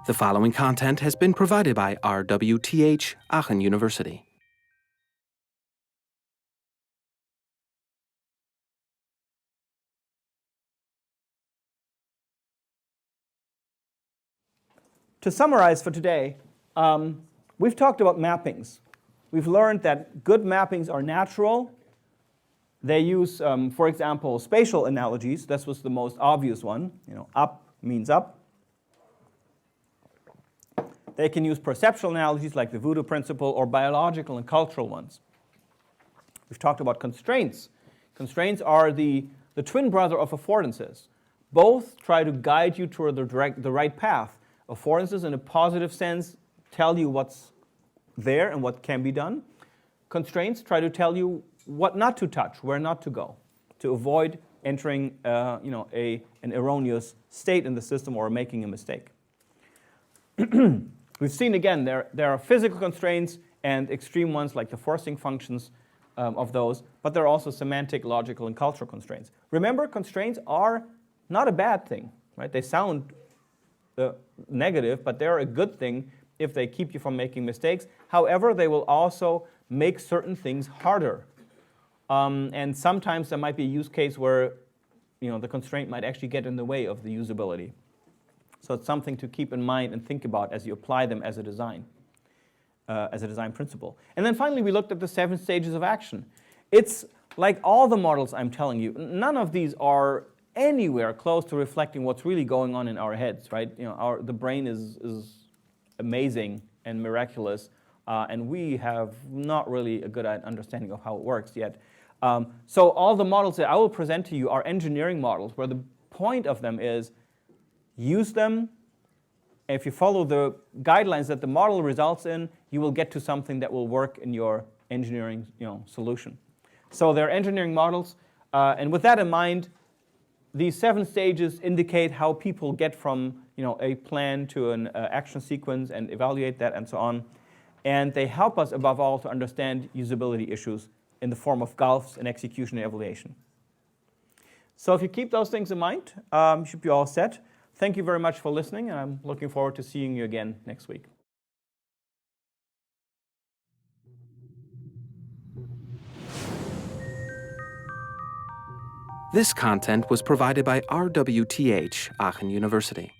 The following content has been provided by RWTH Aachen University. To summarize for today, we've talked about mappings. We've learned that good mappings are natural. They use, for example, spatial analogies. This was the most obvious one. Up means up. They can use perceptual analogies like the voodoo principle or biological and cultural ones. We've talked about constraints. Constraints are the twin brother of affordances. Both try to guide you toward the right path. Affordances, in a positive sense, tell you what's there and what can be done. Constraints try to tell you what not to touch, where not to go, to avoid entering an erroneous state in the system or making a mistake. We've seen again there are physical constraints and extreme ones like the forcing functions of those, but there are also semantic, logical, and cultural constraints. Remember, constraints are not a bad thing, right? They sound negative, but they're a good thing if they keep you from making mistakes. However, they will also make certain things harder. And sometimes there might be a use case where the constraint might actually get in the way of the usability. So it's something to keep in mind and think about as you apply them as a design principle. And then finally, we looked at the 7 stages of action. It's like all the models I'm telling you, none of these are anywhere close to reflecting what's really going on in our heads, right? The brain is amazing and miraculous, and we have not really a good understanding of how it works yet. So all the models that I will present to you are engineering models, where the point of them is use them. If you follow the guidelines that the model results in, you will get to something that will work in your engineering solution. So they're engineering models, and with that in mind, these 7 stages indicate how people get from a plan to an action sequence and evaluate that and so on. And they help us above all to understand usability issues in the form of gulfs in execution and evaluation. So if you keep those things in mind, you should be all set. Thank you very much for listening, and I'm looking forward to seeing you again next week. This content was provided by RWTH Aachen University.